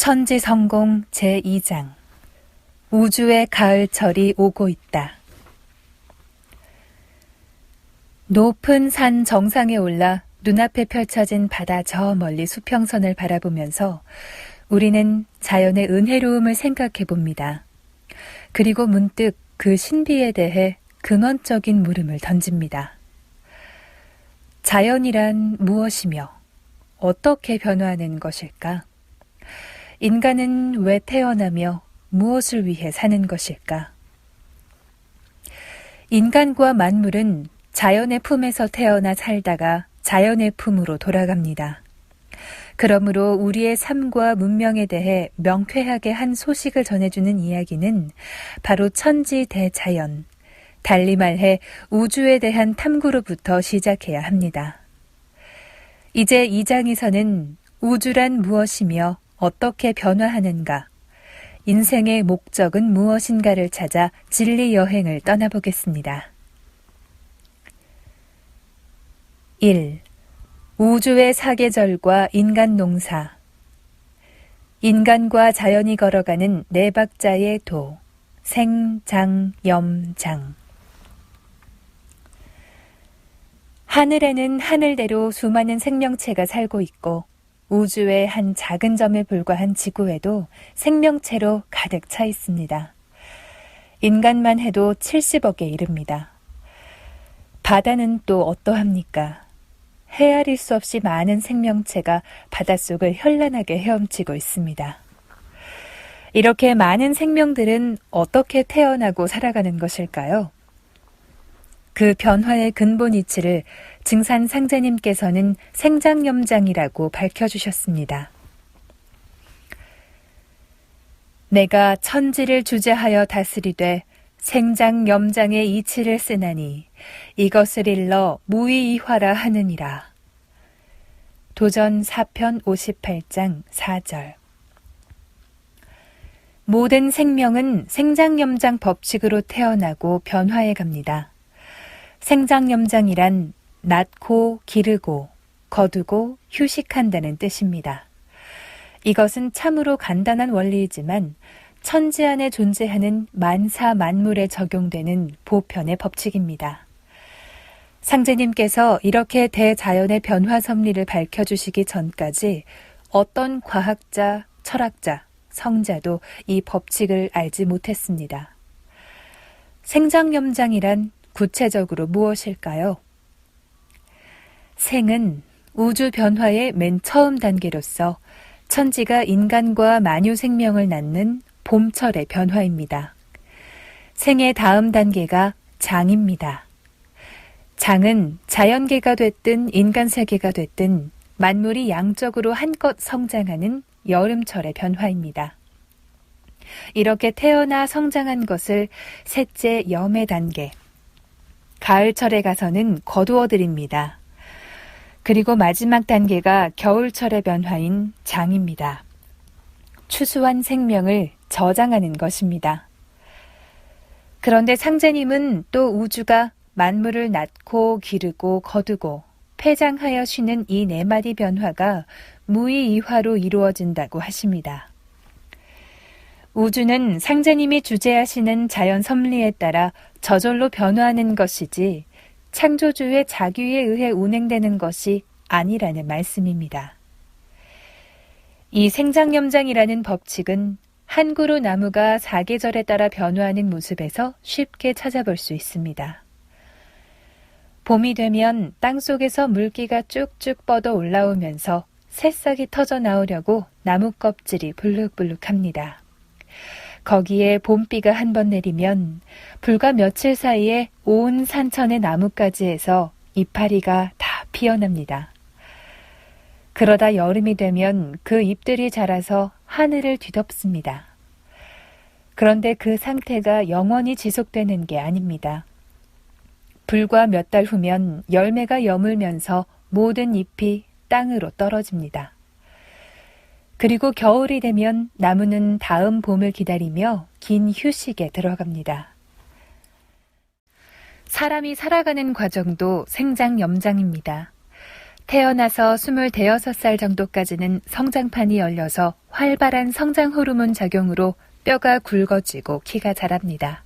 천지성공 제2장 우주의 가을철이 오고 있다. 높은 산 정상에 올라 눈앞에 펼쳐진 바다 저 멀리 수평선을 바라보면서 우리는 자연의 은혜로움을 생각해 봅니다. 그리고 문득 그 신비에 대해 근원적인 물음을 던집니다. 자연이란 무엇이며 어떻게 변화하는 것일까? 인간은 왜 태어나며 무엇을 위해 사는 것일까? 인간과 만물은 자연의 품에서 태어나 살다가 자연의 품으로 돌아갑니다. 그러므로 우리의 삶과 문명에 대해 명쾌하게 한 소식을 전해주는 이야기는 바로 천지대자연, 달리 말해 우주에 대한 탐구로부터 시작해야 합니다. 이제 2장에서는 우주란 무엇이며 어떻게 변화하는가, 인생의 목적은 무엇인가를 찾아 진리 여행을 떠나보겠습니다. 1. 우주의 사계절과 인간 농사. 인간과 자연이 걸어가는 네 박자의 도, 생장염장. 하늘에는 하늘대로 수많은 생명체가 살고 있고 우주의 한 작은 점에 불과한 지구에도 생명체로 가득 차 있습니다. 인간만 해도 70억에 이릅니다. 바다는 또 어떠합니까? 헤아릴 수 없이 많은 생명체가 바닷속을 현란하게 헤엄치고 있습니다. 이렇게 많은 생명들은 어떻게 태어나고 살아가는 것일까요? 그 변화의 근본 이치를 증산 상제님께서는 생장염장이라고 밝혀주셨습니다. 내가 천지를 주재하여 다스리되 생장염장의 이치를 쓰나니 이것을 일러 무의이화라 하느니라. 도전 4편 58장 4절. 모든 생명은 생장염장 법칙으로 태어나고 변화해 갑니다. 생장염장이란 낳고 기르고 거두고 휴식한다는 뜻입니다. 이것은 참으로 간단한 원리이지만 천지 안에 존재하는 만사 만물에 적용되는 보편의 법칙입니다. 상제님께서 이렇게 대자연의 변화 섭리를 밝혀주시기 전까지 어떤 과학자, 철학자, 성자도 이 법칙을 알지 못했습니다. 생장염장이란 구체적으로 무엇일까요? 생은 우주 변화의 맨 처음 단계로서 천지가 인간과 만유 생명을 낳는 봄철의 변화입니다. 생의 다음 단계가 장입니다. 장은 자연계가 됐든 인간세계가 됐든 만물이 양적으로 한껏 성장하는 여름철의 변화입니다. 이렇게 태어나 성장한 것을 셋째 염의 단계, 가을철에 가서는 거두어드립니다. 그리고 마지막 단계가 겨울철의 변화인 장입니다. 추수한 생명을 저장하는 것입니다. 그런데 상제님은 또 우주가 만물을 낳고 기르고 거두고 폐장하여 쉬는 이 네 마디 변화가 무의이화로 이루어진다고 하십니다. 우주는 상제님이 주재하시는 자연 섭리에 따라 저절로 변화하는 것이지 창조주의 자규에 의해 운행되는 것이 아니라는 말씀입니다. 이 생장염장이라는 법칙은 한 그루 나무가 사계절에 따라 변화하는 모습에서 쉽게 찾아볼 수 있습니다. 봄이 되면 땅속에서 물기가 쭉쭉 뻗어 올라오면서 새싹이 터져 나오려고 나무 껍질이 불룩불룩합니다. 거기에 봄비가 한 번 내리면 불과 며칠 사이에 온 산천의 나뭇가지에서 이파리가 다 피어납니다. 그러다 여름이 되면 그 잎들이 자라서 하늘을 뒤덮습니다. 그런데 그 상태가 영원히 지속되는 게 아닙니다. 불과 몇 달 후면 열매가 여물면서 모든 잎이 땅으로 떨어집니다. 그리고 겨울이 되면 나무는 다음 봄을 기다리며 긴 휴식에 들어갑니다. 사람이 살아가는 과정도 생장염장입니다. 태어나서 25살 정도까지는 성장판이 열려서 활발한 성장 호르몬 작용으로 뼈가 굵어지고 키가 자랍니다.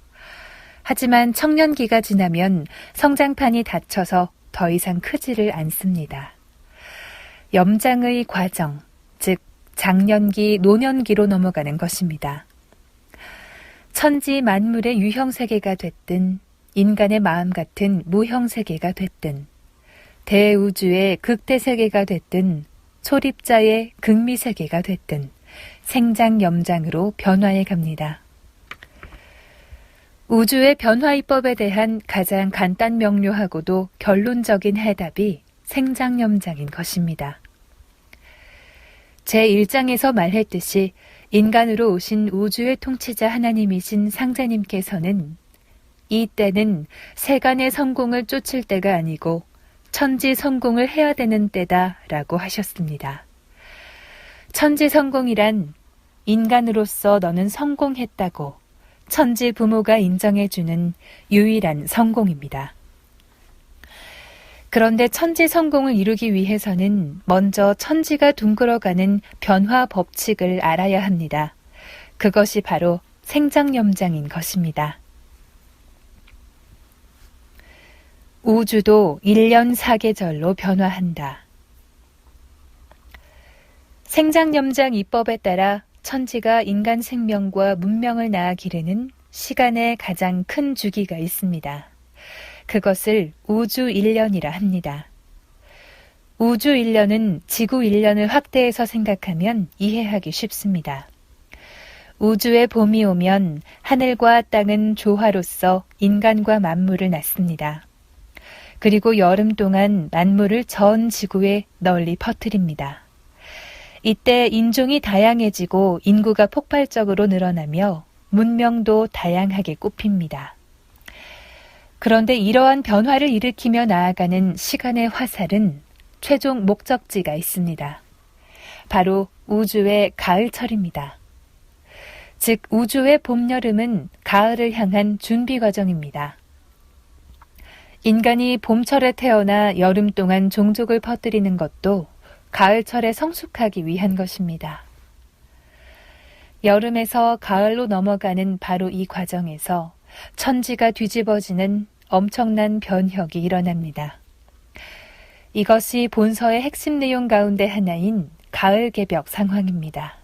하지만 청년기가 지나면 성장판이 닫혀서 더 이상 크지를 않습니다. 염장의 과정, 즉 장년기, 노년기로 넘어가는 것입니다. 천지 만물의 유형세계가 됐든 인간의 마음 같은 무형세계가 됐든 대우주의 극대세계가 됐든 초립자의 극미세계가 됐든 생장염장으로 변화해 갑니다. 우주의 변화이법에 대한 가장 간단 명료하고도 결론적인 해답이 생장염장인 것입니다. 제1장에서 말했듯이 인간으로 오신 우주의 통치자 하나님이신 상자님께서는 이 때는 세간의 성공을 쫓을 때가 아니고 천지 성공을 해야 되는 때다라고 하셨습니다. 천지 성공이란 인간으로서 너는 성공했다고 천지 부모가 인정해주는 유일한 성공입니다. 그런데 천지 성공을 이루기 위해서는 먼저 천지가 둥글어가는 변화 법칙을 알아야 합니다. 그것이 바로 생장염장인 것입니다. 우주도 1년 4계절로 변화한다. 생장염장 이법에 따라 천지가 인간 생명과 문명을 낳아 기르는 시간의 가장 큰 주기가 있습니다. 그것을 우주 1년이라 합니다. 우주 1년은 지구 1년을 확대해서 생각하면 이해하기 쉽습니다. 우주의 봄이 오면 하늘과 땅은 조화로서 인간과 만물을 낳습니다. 그리고 여름 동안 만물을 전 지구에 널리 퍼뜨립니다. 이때 인종이 다양해지고 인구가 폭발적으로 늘어나며 문명도 다양하게 꽃핍니다. 그런데 이러한 변화를 일으키며 나아가는 시간의 화살은 최종 목적지가 있습니다. 바로 우주의 가을철입니다. 즉 우주의 봄, 여름은 가을을 향한 준비 과정입니다. 인간이 봄철에 태어나 여름 동안 종족을 퍼뜨리는 것도 가을철에 성숙하기 위한 것입니다. 여름에서 가을로 넘어가는 바로 이 과정에서 천지가 뒤집어지는 엄청난 변혁이 일어납니다. 이것이 본서의 핵심 내용 가운데 하나인 가을 개벽 상황입니다.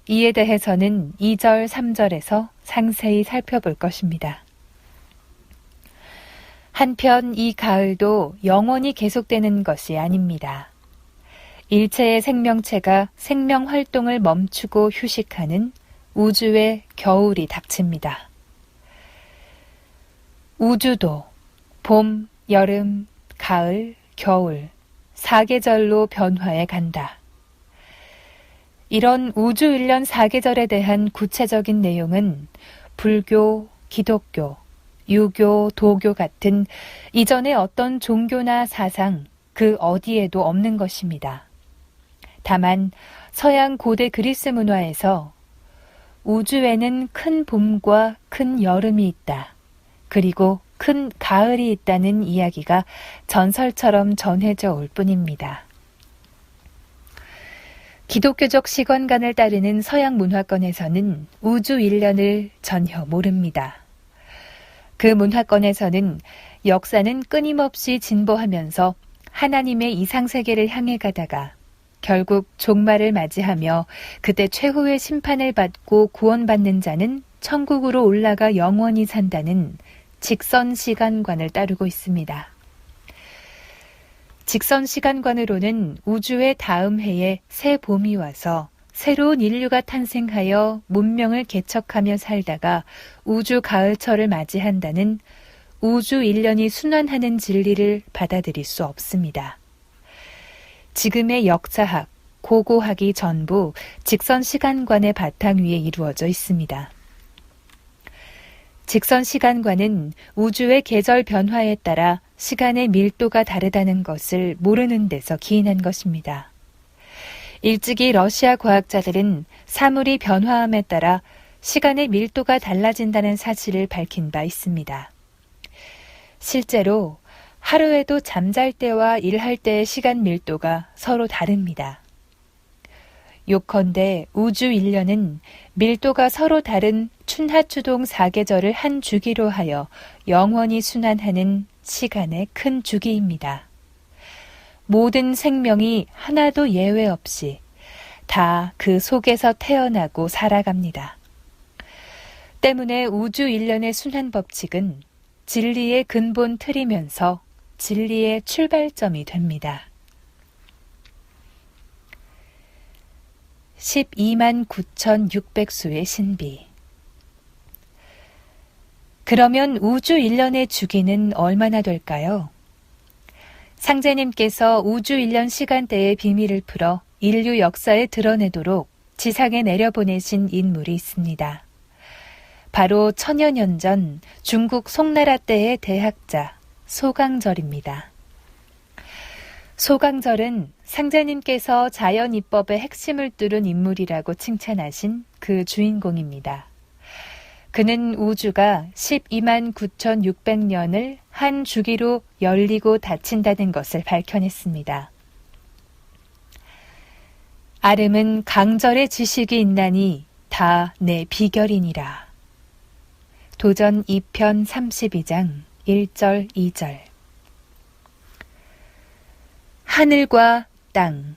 이에 대해서는 2절, 3절에서 상세히 살펴볼 것입니다. 한편 이 가을도 영원히 계속되는 것이 아닙니다. 일체의 생명체가 생명 활동을 멈추고 휴식하는 우주의 겨울이 닥칩니다. 우주도 봄, 여름, 가을, 겨울 4계절로 변화해 간다. 이런 우주 1년 4계절에 대한 구체적인 내용은 불교, 기독교, 유교, 도교 같은 이전의 어떤 종교나 사상 그 어디에도 없는 것입니다. 다만 서양 고대 그리스 문화에서 우주에는 큰 봄과 큰 여름이 있다. 그리고 큰 가을이 있다는 이야기가 전설처럼 전해져 올 뿐입니다. 기독교적 시간관을 따르는 서양 문화권에서는 우주 1년을 전혀 모릅니다. 그 문화권에서는 역사는 끊임없이 진보하면서 하나님의 이상세계를 향해 가다가 결국 종말을 맞이하며 그때 최후의 심판을 받고 구원받는 자는 천국으로 올라가 영원히 산다는 직선 시간관을 따르고 있습니다. 직선 시간관으로는 우주의 다음 해에 새 봄이 와서 새로운 인류가 탄생하여 문명을 개척하며 살다가 우주 가을철을 맞이한다는 우주 1년이 순환하는 진리를 받아들일 수 없습니다. 지금의 역사학, 고고학이 전부 직선 시간관의 바탕 위에 이루어져 있습니다. 직선 시간관은 우주의 계절 변화에 따라 시간의 밀도가 다르다는 것을 모르는 데서 기인한 것입니다. 일찍이 러시아 과학자들은 사물이 변화함에 따라 시간의 밀도가 달라진다는 사실을 밝힌 바 있습니다. 실제로 하루에도 잠잘 때와 일할 때의 시간 밀도가 서로 다릅니다. 요컨대 우주 일련은 밀도가 서로 다른 춘하추동 4계절을 한 주기로 하여 영원히 순환하는 시간의 큰 주기입니다. 모든 생명이 하나도 예외 없이 다 그 속에서 태어나고 살아갑니다. 때문에 우주 일련의 순환 법칙은 진리의 근본 틀이면서 진리의 출발점이 됩니다. 12만 9,600수의 신비. 그러면 우주 일련의 주기는 얼마나 될까요? 상제님께서 우주 일련 시간대의 비밀을 풀어 인류 역사에 드러내도록 지상에 내려보내신 인물이 있습니다. 바로 천여 년 전 중국 송나라 때의 대학자 소강절입니다. 소강절은 상제님께서 자연이법의 핵심을 뚫은 인물이라고 칭찬하신 그 주인공입니다. 그는 우주가 12만 9,600년을 한 주기로 열리고 닫힌다는 것을 밝혀냈습니다. 아름은 강절의 지식이 있나니 다 내 비결이니라. 도전 2편 32장 1절 2절. 하늘과 땅,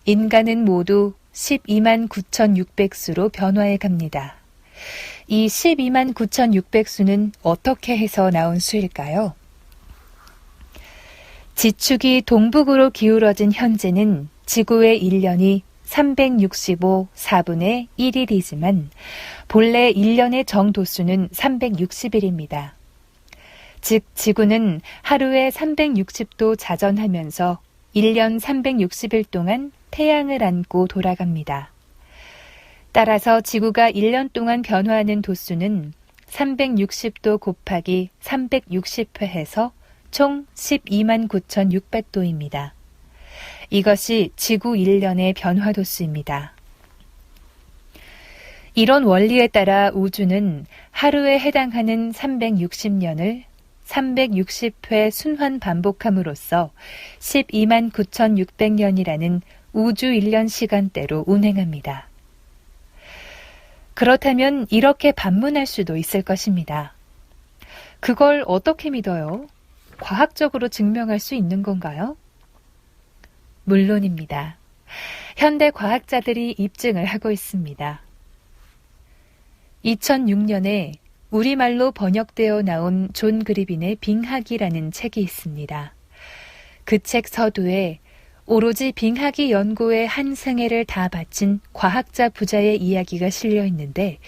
인간은 모두 12만 9,600수로 변화해 갑니다. 이 12만 9,600수는 어떻게 해서 나온 수일까요? 지축이 동북으로 기울어진 현재는 지구의 1년이 365 4분의 1일이지만 본래 1년의 정도수는 360일입니다. 즉 지구는 하루에 360도 자전하면서 1년 360일 동안 태양을 안고 돌아갑니다. 따라서 지구가 1년 동안 변화하는 도수는 360도 곱하기 360회 해서 총 12만 9,600도입니다. 이것이 지구 1년의 변화 도수입니다. 이런 원리에 따라 우주는 하루에 해당하는 360년을 360회 순환 반복함으로써 12만 9,600년이라는 우주 1년 시간대로 운행합니다. 그렇다면 이렇게 반문할 수도 있을 것입니다. 그걸 어떻게 믿어요? 과학적으로 증명할 수 있는 건가요? 물론입니다. 현대 과학자들이 입증을 하고 있습니다. 2006년에 우리말로 번역되어 나온 존 그리빈의 빙하기라는 책이 있습니다. 그 책 서두에 오로지 빙하기 연구에 한 생애를 다 바친 과학자 부자의 이야기가 실려 있는데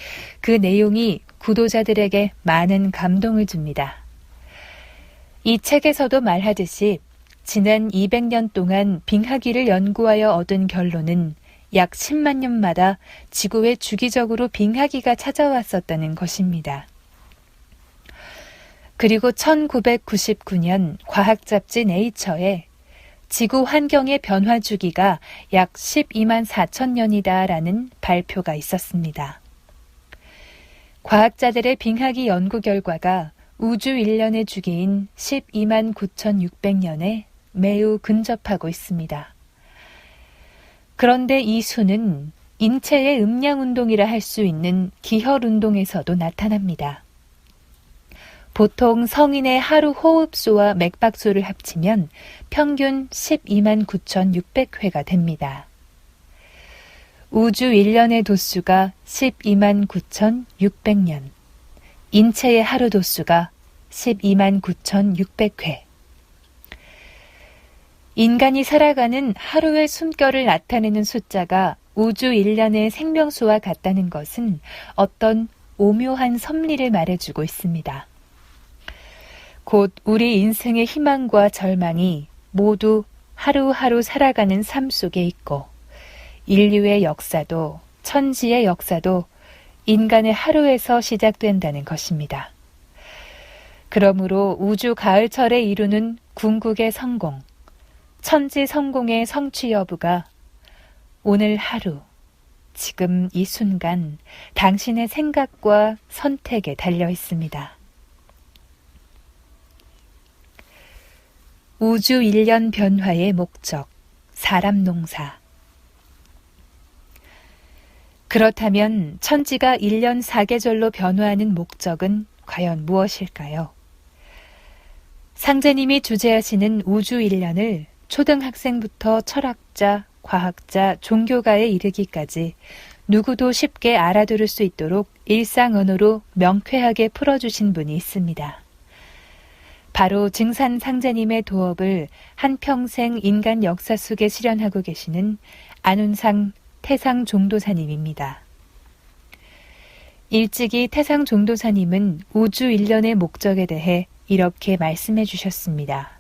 그 내용이 구독자들에게 많은 감동을 줍니다. 이 책에서도 말하듯이 지난 200년 동안 빙하기를 연구하여 얻은 결론은 약 10만 년마다 지구에 주기적으로 빙하기가 찾아왔었다는 것입니다. 그리고 1999년 과학 잡지 네이처에 지구 환경의 변화 주기가 약 12만 4천 년이다라는 발표가 있었습니다. 과학자들의 빙하기 연구 결과가 우주 1년의 주기인 12만 9,600년에 매우 근접하고 있습니다. 그런데 이 수는 인체의 음양운동이라 할 수 있는 기혈운동에서도 나타납니다. 보통 성인의 하루 호흡수와 맥박수를 합치면 평균 12만 9,600회가 됩니다. 우주 1년의 도수가 12만 9,600년, 인체의 하루 도수가 12만 9,600회. 인간이 살아가는 하루의 숨결을 나타내는 숫자가 우주 1년의 생명수와 같다는 것은 어떤 오묘한 섭리를 말해주고 있습니다. 곧 우리 인생의 희망과 절망이 모두 하루하루 살아가는 삶 속에 있고 인류의 역사도 천지의 역사도 인간의 하루에서 시작된다는 것입니다. 그러므로 우주 가을철에 이루는 궁극의 성공, 천지 성공의 성취 여부가 오늘 하루, 지금 이 순간 당신의 생각과 선택에 달려 있습니다. 우주 1년 변화의 목적, 사람 농사. 그렇다면 천지가 1년 4계절로 변화하는 목적은 과연 무엇일까요? 상제님이 주재하시는 우주 1년을 초등학생부터 철학자, 과학자, 종교가에 이르기까지 누구도 쉽게 알아들을 수 있도록 일상 언어로 명쾌하게 풀어주신 분이 있습니다. 바로 증산 상제님의 도업을 한평생 인간 역사 속에 실현하고 계시는 안운상 태상 종도사님입니다. 일찍이 태상 종도사님은 우주 1년의 목적에 대해 이렇게 말씀해 주셨습니다.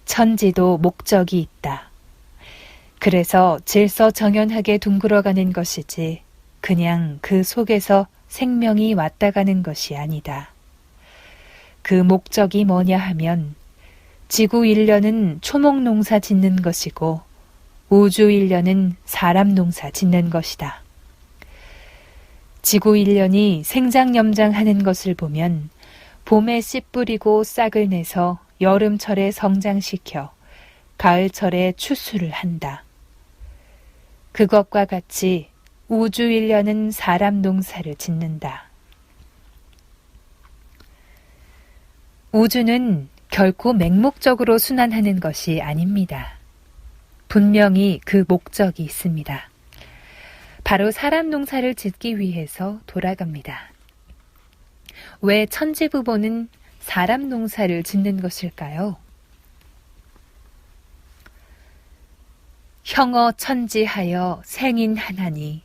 천지도 목적이 있다. 그래서 질서정연하게 둥글어가는 것이지 그냥 그 속에서 생명이 왔다 가는 것이 아니다. 그 목적이 뭐냐 하면 지구 1년은 초목농사 짓는 것이고 우주 1년은 사람 농사 짓는 것이다. 지구 1년이 생장염장하는 것을 보면 봄에 씨 뿌리고 싹을 내서 여름철에 성장시켜 가을철에 추수를 한다. 그것과 같이 우주 1년은 사람 농사를 짓는다. 우주는 결코 맹목적으로 순환하는 것이 아닙니다. 분명히 그 목적이 있습니다. 바로 사람 농사를 짓기 위해서 돌아갑니다. 왜 천지부모는 사람 농사를 짓는 것일까요? 형어 천지하여 생인하나니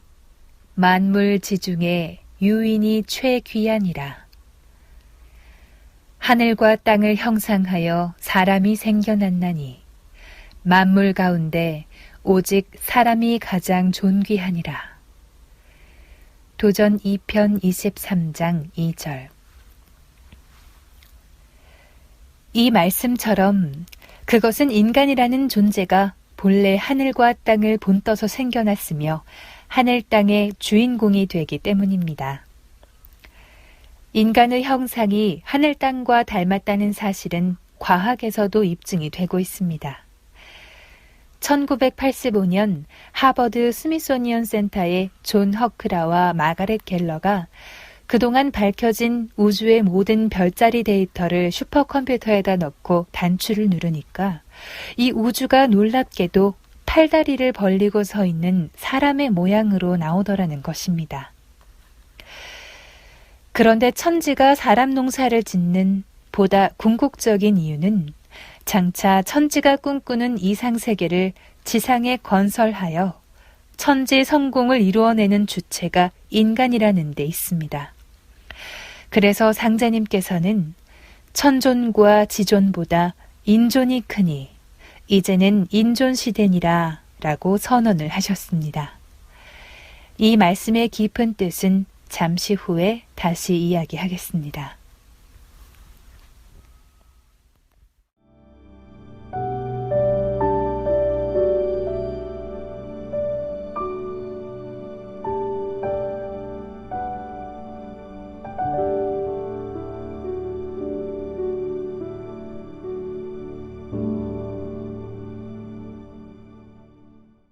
만물 지중에 유인이 최귀하니라. 하늘과 땅을 형상하여 사람이 생겨났나니 만물 가운데 오직 사람이 가장 존귀하니라. 도전 2편 23장 2절. 이 말씀처럼 그것은 인간이라는 존재가 본래 하늘과 땅을 본떠서 생겨났으며 하늘 땅의 주인공이 되기 때문입니다. 인간의 형상이 하늘 땅과 닮았다는 사실은 과학에서도 입증이 되고 있습니다. 1985년 하버드 스미소니언 센터의 존 허크라와 마가렛 갤러가 그동안 밝혀진 우주의 모든 별자리 데이터를 슈퍼컴퓨터에다 넣고 단추를 누르니까 이 우주가 놀랍게도 팔다리를 벌리고 서 있는 사람의 모양으로 나오더라는 것입니다. 그런데 천지가 사람 농사를 짓는 보다 궁극적인 이유는 장차 천지가 꿈꾸는 이상세계를 지상에 건설하여 천지 성공을 이루어내는 주체가 인간이라는 데 있습니다. 그래서 상제님께서는 천존과 지존보다 인존이 크니 이제는 인존 시대니라 라고 선언을 하셨습니다. 이 말씀의 깊은 뜻은 잠시 후에 다시 이야기하겠습니다.